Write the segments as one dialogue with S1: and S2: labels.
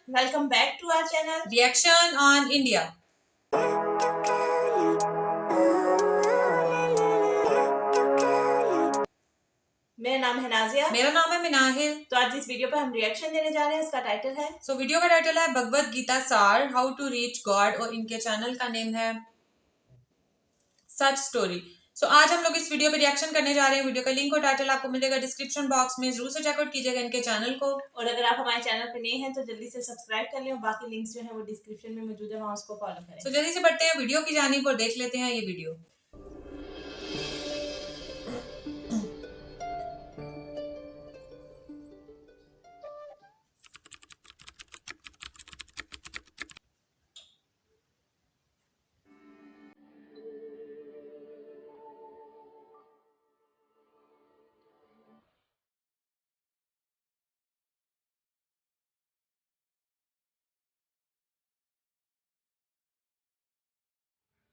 S1: Welcome back to our channel
S2: Reaction on India.
S1: मेरा नाम है नाजिया।
S2: मेरा नाम है मिनाहिल।
S1: तो आज इस वीडियो पर हम रिएक्शन देने जा रहे हैं। इसका टाइटल है
S2: वीडियो का टाइटल है भगवत गीता सार, हाउ टू रीच गॉड, और इनके चैनल का नेम है सच स्टोरी। आज हम लोग इस वीडियो पे रिएक्शन करने जा रहे हैं। वीडियो का लिंक और टाइटल आपको मिलेगा डिस्क्रिप्शन बॉक्स में, जरूर से चेकआउट कीजिएगा इनके चैनल को।
S1: और अगर आप हमारे चैनल पे नए हैं तो जल्दी से सब्सक्राइब कर लें और बाकी लिंक्स जो है वो डिस्क्रिप्शन में मौजूद है, वहां उसको फॉलो करें।
S2: जल्दी से बढ़ते हैं वीडियो की जानिब और देख लेते हैं ये वीडियो।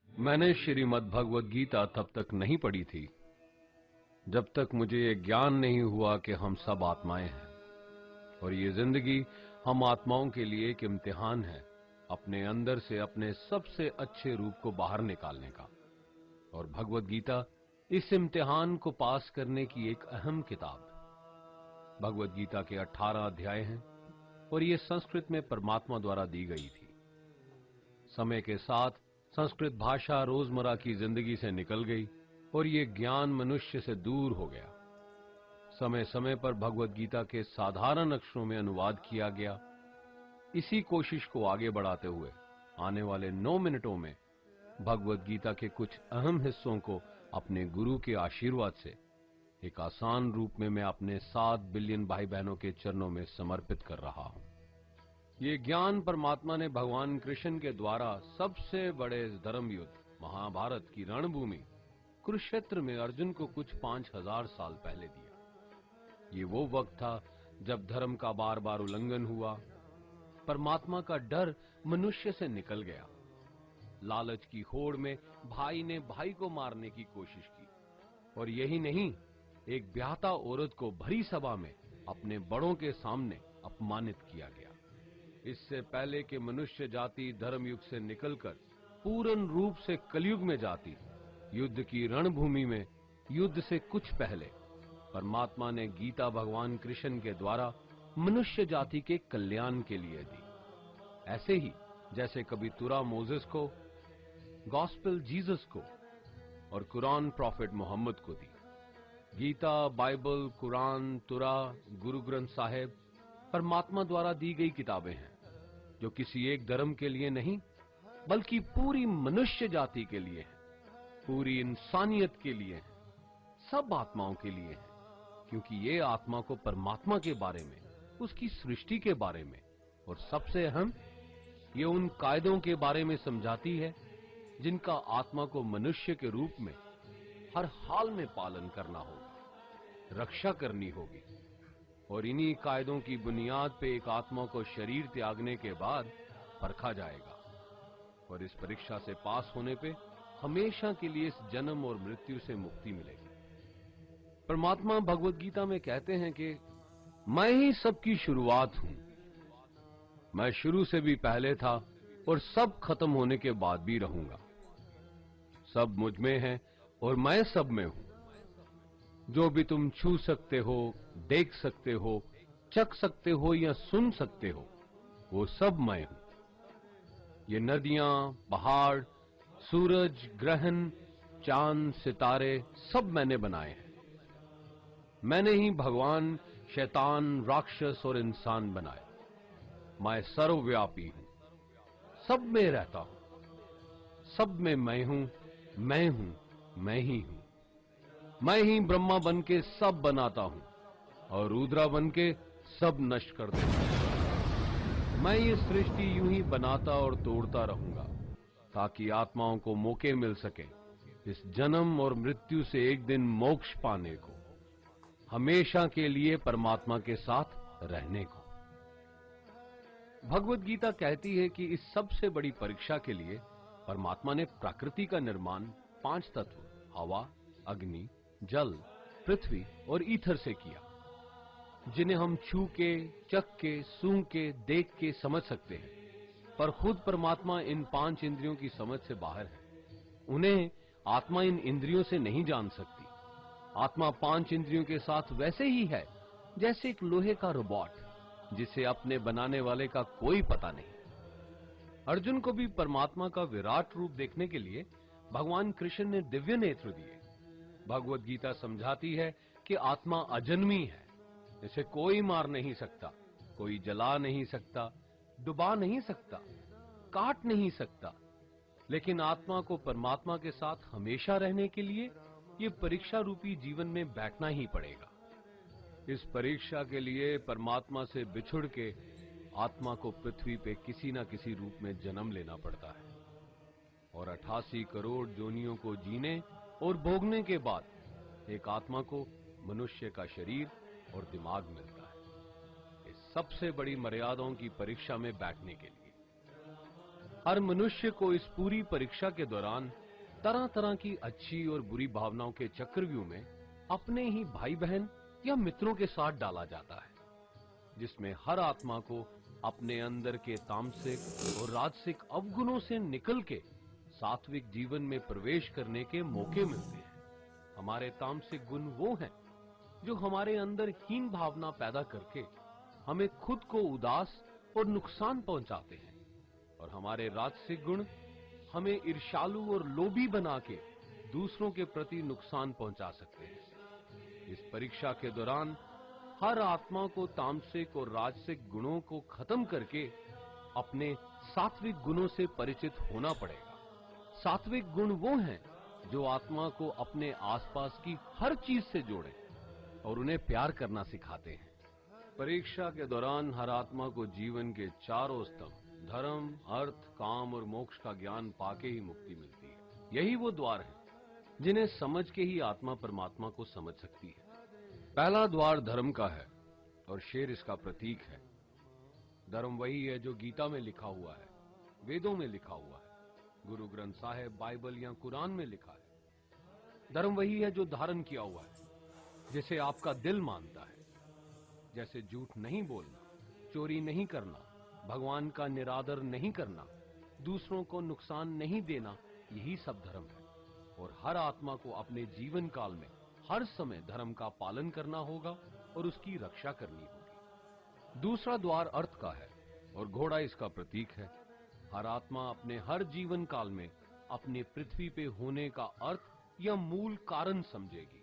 S3: मैंने श्रीमद् भगवद गीता तब तक नहीं पढ़ी थी जब तक मुझे ये ज्ञान नहीं हुआ कि हम सब आत्माएं हैं और ये जिंदगी हम आत्माओं के लिए एक इम्तिहान है, अपने अंदर से अपने सबसे अच्छे रूप को बाहर निकालने का। और भगवद गीता इस इम्तिहान को पास करने की एक अहम किताब। भगवद गीता के 18 अध्याय हैं और ये संस्कृत में परमात्मा द्वारा दी गई थी। समय के साथ संस्कृत भाषा रोजमर्रा की जिंदगी से निकल गई और ये ज्ञान मनुष्य से दूर हो गया। समय समय पर भगवद गीता के साधारण अक्षरों में अनुवाद किया गया। इसी कोशिश को आगे बढ़ाते हुए आने वाले 9 मिनटों में भगवद गीता के कुछ अहम हिस्सों को अपने गुरु के आशीर्वाद से एक आसान रूप में मैं अपने 7 बिलियन भाई बहनों के चरणों में समर्पित कर रहा हूं। ये ज्ञान परमात्मा ने भगवान कृष्ण के द्वारा सबसे बड़े धर्म युद्ध महाभारत की रणभूमि कुरुक्षेत्र में अर्जुन को कुछ 5000 साल पहले दिया। ये वो वक्त था जब धर्म का बार बार उल्लंघन हुआ, परमात्मा का डर मनुष्य से निकल गया। लालच की होड़ में भाई ने भाई को मारने की कोशिश की और यही नहीं, एक ब्याहता औरत को भरी सभा में अपने बड़ों के सामने अपमानित किया गया। इससे पहले कि मनुष्य जाति धर्म युग से निकलकर पूर्ण रूप से कलयुग में जाती, युद्ध की रणभूमि में युद्ध से कुछ पहले परमात्मा ने गीता भगवान कृष्ण के द्वारा मनुष्य जाति के कल्याण के लिए दी। ऐसे ही जैसे कभी तुरा मोसेस को, गॉस्पेल जीसस को और कुरान प्रॉफिट मोहम्मद को दी। गीता, बाइबल, कुरान, तुरा, गुरु ग्रंथ साहिब परमात्मा द्वारा दी गई किताबें हैं जो किसी एक धर्म के लिए नहीं बल्कि पूरी मनुष्य जाति के लिए है, पूरी इंसानियत के लिए है, सब आत्माओं के लिए है। क्योंकि ये आत्मा को परमात्मा के बारे में, उसकी सृष्टि के बारे में और सबसे अहम ये उन कायदों के बारे में समझाती है जिनका आत्मा को मनुष्य के रूप में हर हाल में पालन करना होगा, रक्षा करनी होगी। और इन्हीं कायदों की बुनियाद पे एक आत्मा को शरीर त्यागने के बाद परखा जाएगा और इस परीक्षा से पास होने पे हमेशा के लिए इस जन्म और मृत्यु से मुक्ति मिलेगी। परमात्मा भगवद गीता में कहते हैं कि मैं ही सबकी शुरुआत हूं, मैं शुरू से भी पहले था और सब खत्म होने के बाद भी रहूंगा। सब मुझ में है और मैं सब में हूं। जो भी तुम छू सकते हो, देख सकते हो, चख सकते हो या सुन सकते हो, वो सब मैं हूं। ये नदियां, पहाड़, सूरज, ग्रहण, चांद, सितारे सब मैंने बनाए हैं। मैंने ही भगवान, शैतान, राक्षस और इंसान बनाए। मैं सर्वव्यापी हूं, सब में रहता हूं, सब में मैं हूं, मैं ही हूं। मैं ही ब्रह्मा बन के सब बनाता हूं और रुद्रा बन के सब नष्ट कर देता हूं। मैं ये सृष्टि यूं ही बनाता और तोड़ता रहूंगा ताकि आत्माओं को मौके मिल सके इस जन्म और मृत्यु से एक दिन मोक्ष पाने को, हमेशा के लिए परमात्मा के साथ रहने को। भगवद गीता कहती है कि इस सबसे बड़ी परीक्षा के लिए परमात्मा ने प्रकृति का निर्माण 5 तत्व हवा, अग्नि, जल, पृथ्वी और ईथर से किया। जिन्हें हम छू के, चख के, सूंघ के, देख के समझ सकते हैं, पर खुद परमात्मा इन 5 इंद्रियों की समझ से बाहर है। उन्हें आत्मा इन इंद्रियों से नहीं जान सकती। आत्मा 5 इंद्रियों के साथ वैसे ही है जैसे एक लोहे का रोबोट, जिसे अपने बनाने वाले का कोई पता नहीं। अर्जुन को भी परमात्मा का विराट रूप देखने के लिए भगवान कृष्ण ने दिव्य नेत्र दिए। भगवत गीता समझाती है कि आत्मा अजन्मी है, इसे कोई मार नहीं सकता, कोई जला नहीं सकता, डुबा नहीं सकता, काट नहीं सकता। लेकिन आत्मा को परमात्मा के साथ हमेशा रहने के लिए ये परीक्षा रूपी जीवन में बैठना ही पड़ेगा। इस परीक्षा के लिए परमात्मा से बिछुड़ के आत्मा को पृथ्वी पे किसी न किसी रूप में जन्म लेना पड़ता है और 88 करोड़ जोनियों को जीने और भोगने के बाद एक आत्मा को मनुष्य का शरीर और दिमाग मिलता है, इस सबसे बड़ी मर्यादाओं की परीक्षा में बैठने के लिए। हर मनुष्य को इस पूरी परीक्षा के दौरान तरह तरह की अच्छी और बुरी भावनाओं के चक्रव्यूह में अपने ही भाई बहन या मित्रों के साथ डाला जाता है, जिसमें हर आत्मा को अपने अंदर के तामसिक और राजसिक अवगुणों से निकल के सात्विक जीवन में प्रवेश करने के मौके मिलते हैं। हमारे तामसिक गुण वो हैं जो हमारे अंदर हीन भावना पैदा करके हमें खुद को उदास और नुकसान पहुंचाते हैं, और हमारे राजसिक गुण हमें ईर्ष्यालु और लोभी बना के दूसरों के प्रति नुकसान पहुंचा सकते हैं। इस परीक्षा के दौरान हर आत्मा को तामसिक और राजसिक गुणों को खत्म करके अपने सात्विक गुणों से परिचित होना पड़ेगा। सात्विक गुण वो हैं जो आत्मा को अपने आसपास की हर चीज से जोड़े और उन्हें प्यार करना सिखाते हैं। परीक्षा के दौरान हर आत्मा को जीवन के चारों स्तंभ धर्म, अर्थ, काम और मोक्ष का ज्ञान पाके ही मुक्ति मिलती है। यही वो द्वार हैं जिन्हें समझ के ही आत्मा परमात्मा को समझ सकती है। पहला द्वार धर्म का है और शेर इसका प्रतीक है। धर्म वही है जो गीता में लिखा हुआ है, वेदों में लिखा हुआ है, गुरु ग्रंथ साहिब, बाइबल या कुरान में लिखा है। धर्म वही है जो धारण किया हुआ है, जिसे आपका दिल मानता है, जैसे झूठ नहीं बोलना, चोरी नहीं करना, भगवान का निरादर नहीं करना, दूसरों को नुकसान नहीं देना, यही सब धर्म है। और हर आत्मा को अपने जीवन काल में हर समय धर्म का पालन करना होगा और उसकी रक्षा करनी होगी। दूसरा द्वार अर्थ का है और घोड़ा इसका प्रतीक है। हर आत्मा अपने हर जीवन काल में अपने पृथ्वी पे होने का अर्थ या मूल कारण समझेगी।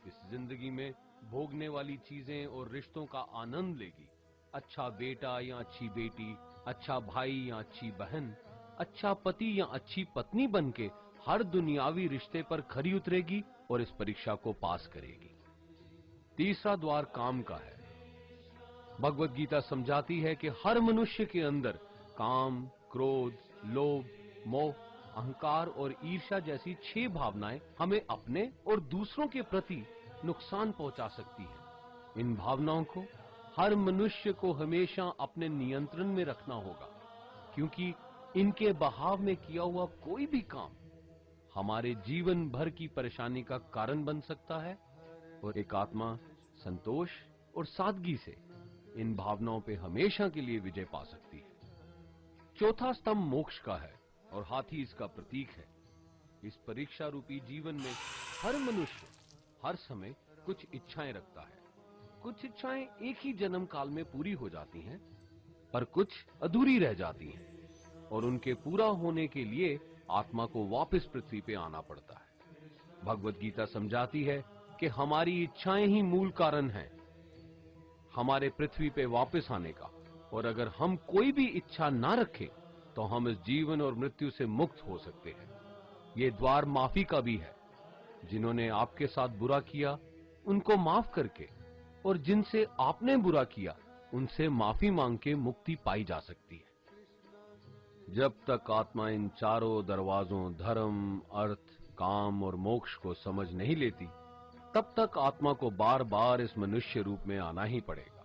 S3: इस जिंदगी में भोगने वाली चीजें और रिश्तों का आनंद लेगी। अच्छा बेटा या अच्छी बेटी, अच्छा भाई या अच्छी बहन, अच्छा पति या अच्छी पत्नी बनके हर दुनियावी रिश्ते पर खरी उतरेगी और इस परीक्षा को पास करेगी। तीसरा द्वार काम का है। भगवत गीता समझाती है कि हर मनुष्य के अंदर काम, क्रोध, लोभ, मोह, अहंकार और ईर्ष्या जैसी 6 भावनाएं हमें अपने और दूसरों के प्रति नुकसान पहुंचा सकती हैं। इन भावनाओं को हर मनुष्य को हमेशा अपने नियंत्रण में रखना होगा, क्योंकि इनके बहाव में किया हुआ कोई भी काम हमारे जीवन भर की परेशानी का कारण बन सकता है। और एक आत्मा संतोष और सादगी से इन भावनाओं पे हमेशा के लिए विजय पा सकती है। चौथा स्तंभ मोक्ष का है और हाथी इसका प्रतीक है। इस परीक्षा रूपी जीवन में हर मनुष्य हर समय कुछ इच्छाएं रखता है। कुछ इच्छाएं एक ही जन्म काल में पूरी हो जाती हैं, पर कुछ अधूरी रह जाती हैं और उनके पूरा होने के लिए आत्मा को वापस पृथ्वी पे आना पड़ता है। भगवत गीता समझाती है कि हमारी इच्छाएं ही मूल कारण हैं हमारे पृथ्वी पे वापस आने का, और अगर हम कोई भी इच्छा ना रखें तो हम इस जीवन और मृत्यु से मुक्त हो सकते हैं। ये द्वार माफी का भी है। जिन्होंने आपके साथ बुरा किया उनको माफ करके, और जिनसे आपने बुरा किया उनसे माफी मांग के मुक्ति पाई जा सकती है। जब तक आत्मा इन चारों दरवाजों धर्म, अर्थ, काम और मोक्ष को समझ नहीं लेती, तब तक आत्मा को बार बार इस मनुष्य रूप में आना ही पड़ेगा।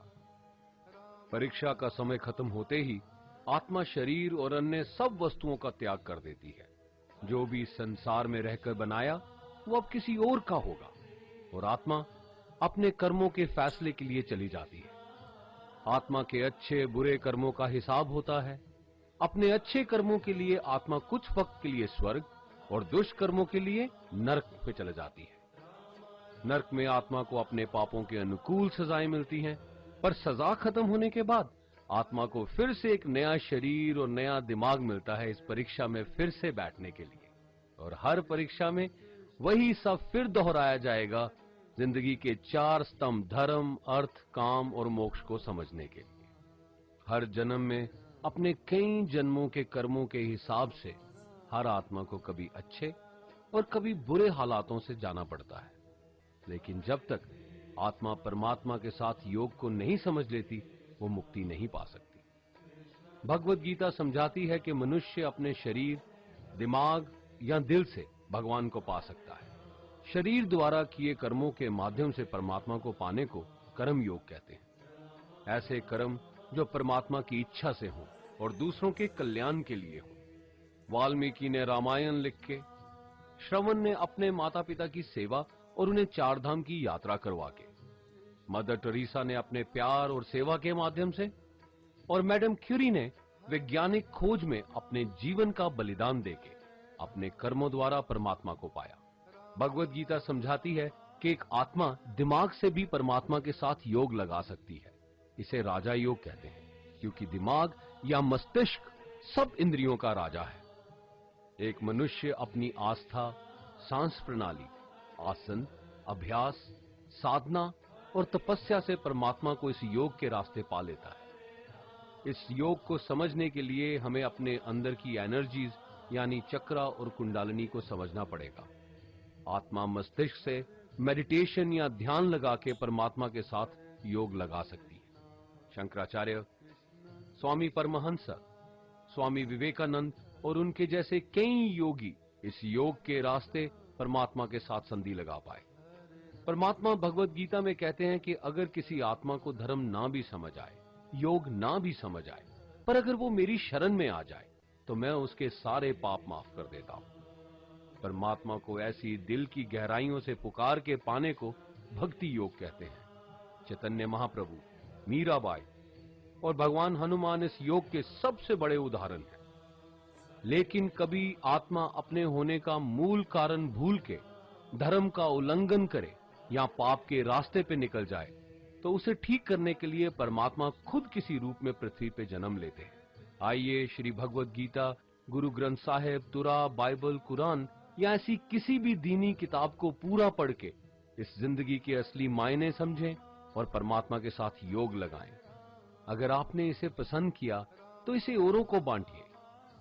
S3: परीक्षा का समय खत्म होते ही आत्मा शरीर और अन्य सब वस्तुओं का त्याग कर देती है। जो भी संसार में रहकर बनाया वो अब किसी और का होगा, और आत्मा अपने कर्मों के फैसले के लिए चली जाती है। आत्मा के अच्छे बुरे कर्मों का हिसाब होता है। अपने अच्छे कर्मों के लिए आत्मा कुछ वक्त के लिए स्वर्ग और दुष्कर्मों के लिए नरक में चले जाती है। नरक में आत्मा को अपने पापों के अनुकूल सजाएं मिलती हैं, पर सजा खत्म होने के बाद आत्मा को फिर से एक नया शरीर और नया दिमाग मिलता है इस परीक्षा में फिर से बैठने के लिए। और हर परीक्षा में वही सब फिर दोहराया जाएगा, जिंदगी के 4 स्तंभ धर्म, अर्थ, काम और मोक्ष को समझने के लिए। हर जन्म में अपने कई जन्मों के कर्मों के हिसाब से हर आत्मा को कभी अच्छे और कभी बुरे हालातों से जाना पड़ता है। लेकिन जब तक आत्मा परमात्मा के साथ योग को नहीं समझ लेती, वो मुक्ति नहीं पा सकती। भगवत गीता समझाती है कि मनुष्य अपने शरीर, दिमाग या दिल से भगवान को पा सकता है। शरीर द्वारा किए कर्मों के माध्यम से परमात्मा को पाने को कर्म योग कहते हैं। ऐसे कर्म जो परमात्मा की इच्छा से हों और दूसरों के कल्याण के लिए हों। वाल्मीकि ने रामायण लिख के, श्रवण ने अपने माता पिता की सेवा और उन्हें 4 धाम की यात्रा करवा के, मदर टेरेसा ने अपने प्यार और सेवा के माध्यम से, और मैडम क्यूरी ने वैज्ञानिक खोज में अपने जीवन का बलिदान देके अपने कर्मों द्वारा परमात्मा को पाया। भगवत गीता समझाती है कि एक आत्मा दिमाग से भी परमात्मा के साथ योग लगा सकती है। इसे राजा योग कहते हैं, क्योंकि दिमाग या मस्तिष्क सब इंद्रियों का राजा है। एक मनुष्य अपनी आस्था, सांस प्रणाली, आसन, अभ्यास, साधना और तपस्या से परमात्मा को इस योग के रास्ते पा लेता है। इस योग को समझने के लिए हमें अपने अंदर की एनर्जीज यानी चक्रा और कुंडलिनी को समझना पड़ेगा। आत्मा मस्तिष्क से मेडिटेशन या ध्यान लगा के परमात्मा के साथ योग लगा सकती है। शंकराचार्य, स्वामी परमहंस, स्वामी विवेकानंद और उनके जैसे कई योगी इस योग के रास्ते परमात्मा के साथ संधि लगा पाए। परमात्मा भगवत गीता में कहते हैं कि अगर किसी आत्मा को धर्म ना भी समझ आए, योग ना भी समझ आए, पर अगर वो मेरी शरण में आ जाए तो मैं उसके सारे पाप माफ कर देता हूं। परमात्मा को ऐसी दिल की गहराइयों से पुकार के पाने को भक्ति योग कहते हैं। चैतन्य महाप्रभु, मीराबाई और भगवान हनुमान इस योग के सबसे बड़े उदाहरण हैं। लेकिन कभी आत्मा अपने होने का मूल कारण भूल के धर्म का उल्लंघन करे या पाप के रास्ते पे निकल जाए, तो उसे ठीक करने के लिए परमात्मा खुद किसी रूप में पृथ्वी पे जन्म लेते हैं। आइए श्री भगवत गीता, गुरु ग्रंथ साहिब, तुरा, बाइबल, कुरान या ऐसी किसी भी दीनी किताब को पूरा पढ़ के इस जिंदगी के असली मायने समझें और परमात्मा के साथ योग लगाएं। अगर आपने इसे पसंद किया तो इसे औरों को बांटिए,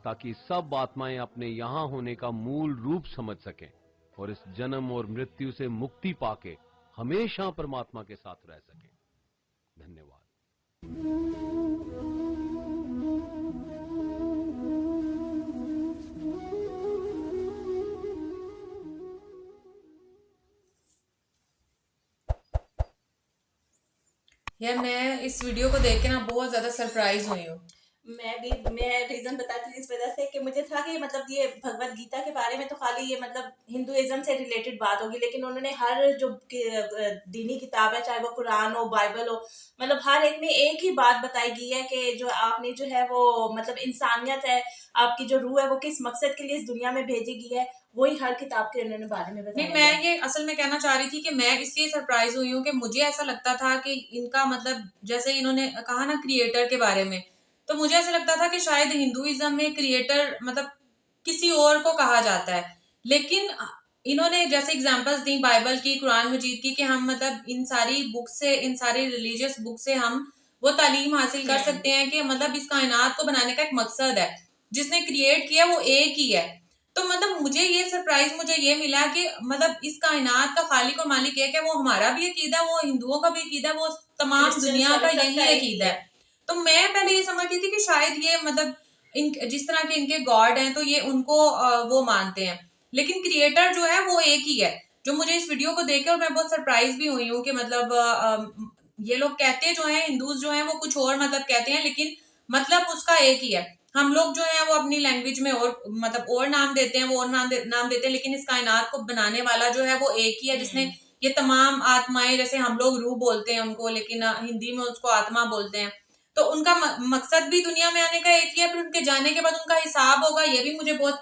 S3: ताकि सब आत्माएं अपने यहां होने का मूल रूप समझ सकें और इस जन्म और मृत्यु से मुक्ति पाके हमेशा परमात्मा के साथ रह सकें। धन्यवाद।
S2: यार मैं इस वीडियो को देख के ना बहुत ज्यादा सरप्राइज हुई हूँ।
S1: मैं रीजन बताती थी इस वजह से कि मुझे था कि मतलब ये भगवत गीता के बारे में तो खाली ये मतलब हिंदुइज्म से रिलेटेड बात होगी, लेकिन उन्होंने हर जो दीनी किताब है, चाहे वो कुरान हो, बाइबल हो, मतलब हर एक में एक ही बात बताई गई है कि जो आपने जो है वो मतलब इंसानियत है, आपकी जो रूह है वो किस मकसद के लिए इस दुनिया में भेजी गई है, वही हर किताब के उन्होंने बारे में बताया।
S2: नहीं, मैं ये असल में कहना चाह रही थी कि मैं इसलिए सरप्राइज हुई हूँ कि मुझे ऐसा लगता था कि इनका मतलब जैसे इन्होंने कहा ना क्रिएटर के बारे में, तो मुझे ऐसा लगता था कि शायद हिंदुइज्म में क्रिएटर मतलब किसी और को कहा जाता है, लेकिन इन्होंने जैसे एग्जांपल्स दी बाइबल की, कुरान मजीद की, कि हम मतलब इन सारी बुक से, इन सारी रिलीजियस बुक से हम वो तालीम हासिल कर सकते हैं कि मतलब इस कायनात को बनाने का एक मकसद है, जिसने क्रिएट किया वो एक ही है। तो मतलब मुझे ये सरप्राइज मुझे ये मिला कि मतलब इस कायनात का खालिक और मालिक एक है, वो हमारा भी अकीदा, वो हिंदुओं का भी अकीदा, वो तमाम दुनिया का यही अकीदा है। तो मैं पहले ये समझती थी कि शायद ये मतलब इन जिस तरह के इनके गॉड हैं तो ये उनको वो मानते हैं, लेकिन क्रिएटर जो है वो एक ही है। जो मुझे इस वीडियो को देख के और मैं बहुत सरप्राइज भी हुई हूँ कि मतलब ये लोग कहते जो है, हिंदूज जो है वो कुछ और मतलब कहते हैं, लेकिन मतलब उसका एक ही है। हम लोग जो है वो अपनी लैंग्वेज में और मतलब और नाम देते हैं, वो और नाम देते हैं, लेकिन इस कायनात को बनाने वाला जो है वो एक ही है, जिसने ये तमाम आत्माएं, जैसे हम लोग रूह बोलते हैं उनको, लेकिन हिंदी में उसको आत्मा बोलते हैं, तो उनका मकसद भी दुनिया में आने का एक ही है, फिर उनके जाने के बाद उनका हिसाब होगा, ये भी मुझे बहुत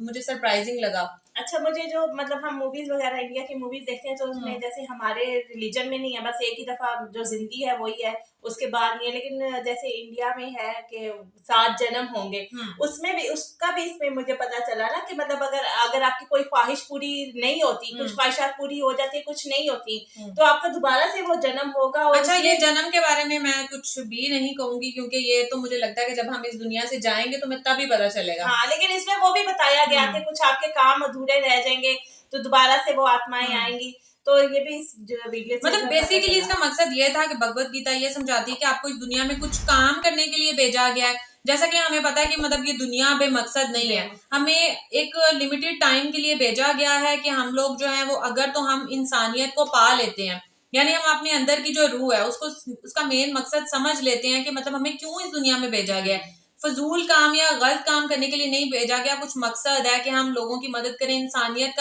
S2: मुझे सरप्राइजिंग लगा।
S1: अच्छा, मुझे जो मतलब हम मूवीज वगैरह इंडिया की मूवीज देखते हैं तो उसमें जैसे हमारे रिलीजन में नहीं है, बस एक ही दफा जो जिंदगी है वही है, उसके बाद नहीं है। लेकिन जैसे इंडिया में है कि 7 जन्म होंगे, उसमें भी उसका भी इसमें मुझे पता चला ना कि मतलब अगर आपकी कोई ख्वाहिश पूरी नहीं होती, कुछ ख्वाहिशात पूरी हो जाती, कुछ नहीं होती, तो आपका दोबारा से वो जन्म होगा। और
S2: अच्छा, ये जन्म के बारे में मैं कुछ भी नहीं कहूंगी, क्योंकि ये तो मुझे लगता है कि जब हम इस दुनिया से जाएंगे तो हमें तभी पता चलेगा।
S1: हाँ, लेकिन इसमें वो भी बताया गया कि कुछ आपके काम अधूरे रह जाएंगे तो दोबारा से वो आत्माएं आएंगी। तो ये भी इस वीडियो
S2: मतलब बेसिकली इसका मकसद ये था कि भगवत गीता ये समझाती है कि आपको इस दुनिया में कुछ काम करने के लिए भेजा गया है। जैसा कि हमें पता है कि मतलब ये दुनिया बेमकसद नहीं है, हमें एक लिमिटेड टाइम के लिए भेजा गया है कि हम लोग जो है वो, अगर तो हम इंसानियत को पा लेते हैं, यानी हम अपने अंदर की जो रूह है उसको, उसका मेन मकसद समझ लेते हैं कि मतलब हमें क्यों इस दुनिया में भेजा गया है। फजूल काम या गलत काम करने के लिए नहीं भेजा गया, कुछ मकसद है कि हम लोगों की मदद करें, इंसानियत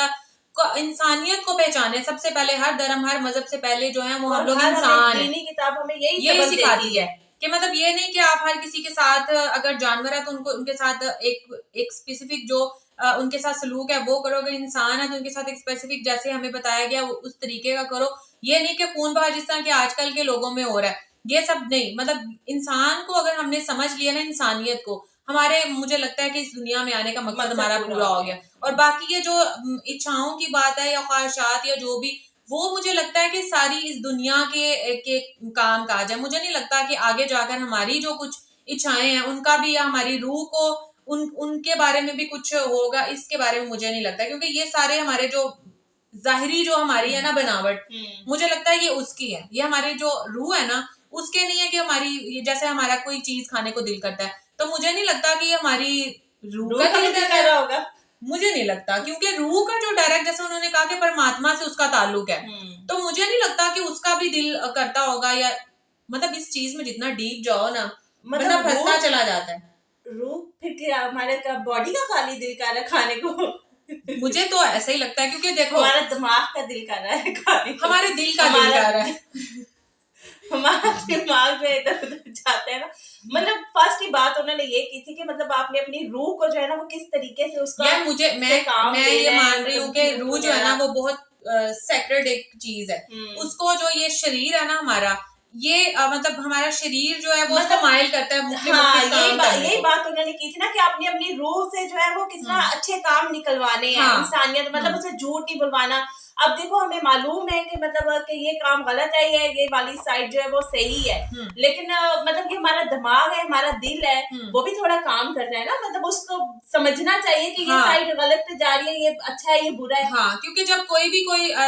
S2: को पहचाने। सबसे पहले हर धर्म, हर मजहब से पहले जो है वो हम लोग इंसान है।
S1: किताब हमें
S2: यही सिखाती है कि मतलब ये नहीं कि आप हर किसी के साथ, अगर जानवर है तो उनको उनके साथ एक स्पेसिफिक जो उनके साथ सलूक है वो करो, अगर इंसान है तो उनके साथ एक स्पेसिफिक जैसे हमें बताया गया उस तरीके का करो। ये नहीं कि खून बहा जिस तरह के आजकल के लोगों में हो रहा है, ये सब नहीं। मतलब इंसान को अगर हमने समझ लिया ना, इंसानियत को, हमारे, मुझे लगता है कि इस दुनिया में आने का मकसद हमारा पूरा हो गया। और बाकी ये जो इच्छाओं की बात है या ख्वाहिशात या जो भी, वो मुझे लगता है कि सारी इस दुनिया के काम काज है। मुझे नहीं लगता कि आगे जाकर हमारी जो कुछ इच्छाएं हैं उनका भी, या हमारी रूह को उनके बारे में भी कुछ होगा, इसके बारे में मुझे नहीं लगता, क्योंकि ये सारे हमारे जो जाहिरी जो हमारी है ना बनावट, मुझे लगता है ये उसकी है। ये हमारी जो रूह है ना उसके नहीं है कि हमारी, जैसे हमारा कोई चीज खाने को दिल करता है तो मुझे नहीं लगता कि ये हमारी रूह का दिल कर रहा होगा, मुझे नहीं लगता, क्योंकि रूह का जो डायरेक्ट, जैसे उन्होंने कहा कि परमात्मा से उसका ताल्लुक है, तो मुझे नहीं लगता कि उसका भी दिल करता होगा। या मतलब इस चीज में जितना डीप जाओ ना, मतलब फंसता चला जाता है।
S1: रूह फिर क्या हमारे का बॉडी का खाली दिल कर रहा है खाने को?
S2: मुझे तो ऐसा ही लगता है, क्योंकि देखो
S1: हमारा दिमाग का दिल कर रहा है खाने को,
S2: हमारे दिल का दिल कर रहा है
S1: हमारा दिमाग में इधर उधर जाते हैं ना। मतलब फर्स्ट ही बात उन्होंने ये की थी कि मतलब आपने अपनी रूह को जो है ना वो किस तरीके से उसका,
S2: यार मुझे मैं ये मान रही हूँ कि रूह जो है ना वो बहुत सेक्रेड एक चीज है। उसको जो ये शरीर है ना हमारा, ये मतलब हमारा शरीर जो है वो उसको माइल करता है।
S1: हाँ, यही बात उन्होंने की थी ना कि आपने अपनी रूह से जो है वो किस तरह अच्छे काम निकलवाने हैं, इंसानियत, मतलब उसे झूठ नहीं बुलवाना। अब देखो हमें मालूम है कि मतलब कि ये काम गलत है, ये वाली साइड जो है वो सही है, लेकिन मतलब ये हमारा दिमाग है, हमारा दिल है, वो भी थोड़ा काम कर रहा है ना। मतलब उसको समझना चाहिए कि ये साइड गलत पे जा रही है, ये अच्छा है, ये बुरा है।
S2: हाँ, क्योंकि जब कोई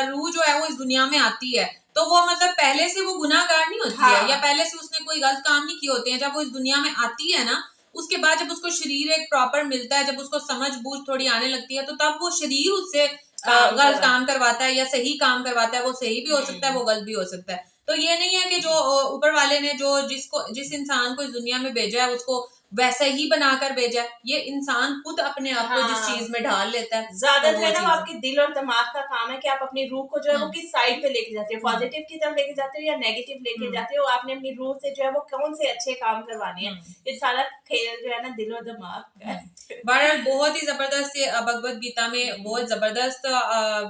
S2: रूह जो है वो इस दुनिया में आती है तो वो मतलब पहले से वो गुनाहगार नहीं होती है, या पहले से उसने कोई गलत काम नहीं किए होते हैं। जब वो इस दुनिया में आती है ना, उसके बाद जब उसको शरीर एक प्रॉपर मिलता है, जब उसको समझ बूझ थोड़ी आने लगती है, तो तब वो शरीर उससे गलत काम करवाता है या सही काम करवाता है। वो सही भी हो सकता है, वो गलत भी हो सकता है। तो ये नहीं है कि जो ऊपर वाले ने जिस इंसान को इस दुनिया में भेजा है उसको वैसे ही बनाकर भेजा है। ये इंसान खुद अपने आप को जिस चीज में ढाल लेता है।
S1: ज्यादा जो है ना आपके दिल और दिमाग का काम है कि आप अपनी रूह को जो है वो किस साइड पे लेके जाते हो, पॉजिटिव की तरफ लेके जाते हो या नेगेटिव लेके जाते हो। आपने अपनी रूह से जो है वो कौन से अच्छे काम करवाने हैं, ये सारा खेल जो है ना दिल और दिमाग का है।
S2: बहरहाल बहुत ही जबरदस्त भगवत गीता में बहुत जबरदस्त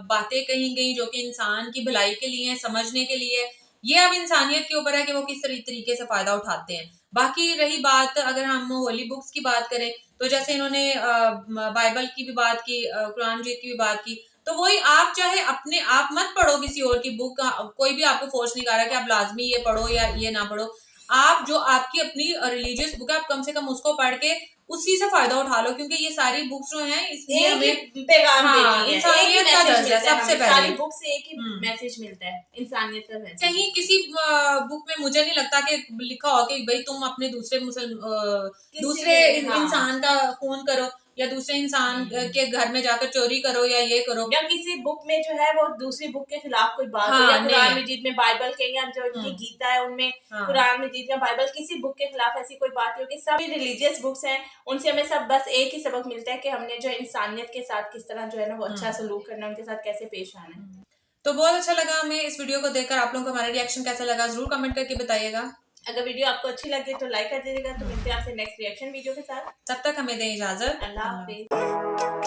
S2: बातें कही गई जो कि इंसान की भलाई के लिए, समझने के लिए। ये अब इंसानियत के ऊपर है कि वो किस तरीके से फायदा उठाते हैं। बाकी रही बात, अगर हम होली बुक्स की बात करें तो जैसे इन्होंने बाइबल की भी बात की, कुरान मजीद की भी बात की, तो वही आप चाहे अपने आप मत पढ़ो किसी और की बुक, कोई भी आपको फोर्स नहीं कर रहा कि आप लाजमी ये पढ़ो या ये ना पढ़ो। आप जो आपकी अपनी रिलीजियस बुक है आप कम से कम उसको पढ़ के उसी से फायदा उठा लो, क्योंकि ये सारी बुक्स जो हैं इसमें हमें
S1: पैगाम देती है,
S2: इंसानियत का दर्जा है सबसे पहले।
S1: सारी बुक से एक ही मैसेज मिलता है, इंसानियत का मैसेज।
S2: कहीं किसी बुक में मुझे नहीं लगता कि लिखा हो कि भाई तुम अपने दूसरे इंसान का खून करो या दूसरे इंसान के घर में जाकर चोरी करो या ये करो,
S1: या किसी बुक में जो है वो दूसरी बुक के खिलाफ कोई बात हो, या कुरान मजीद में, बाइबल के या जो इनकी गीता है उनमें, कुरान मजीद या बाइबल किसी बुक के खिलाफ ऐसी कोई बात नहीं होगी। सभी रिलीजियस बुक्स हैं, उनसे हमें सब बस एक ही सबक मिलता है कि हमने जो इंसानियत के साथ किस तरह जो है ना वो अच्छा सलूक करना, उनके साथ कैसे पेश आना है।
S2: तो बहुत अच्छा लगा हमें इस वीडियो को देखकर। आप लोगों को हमारा रिएक्शन कैसा लगा जरूर कमेंट करके बताइएगा।
S1: अगर वीडियो आपको अच्छी लगे तो लाइक कर दीजिएगा। तो मिलते हैं आपसे नेक्स्ट रिएक्शन वीडियो के साथ।
S2: तब तक हमें दें इजाजत।
S1: अल्लाह हाफिज।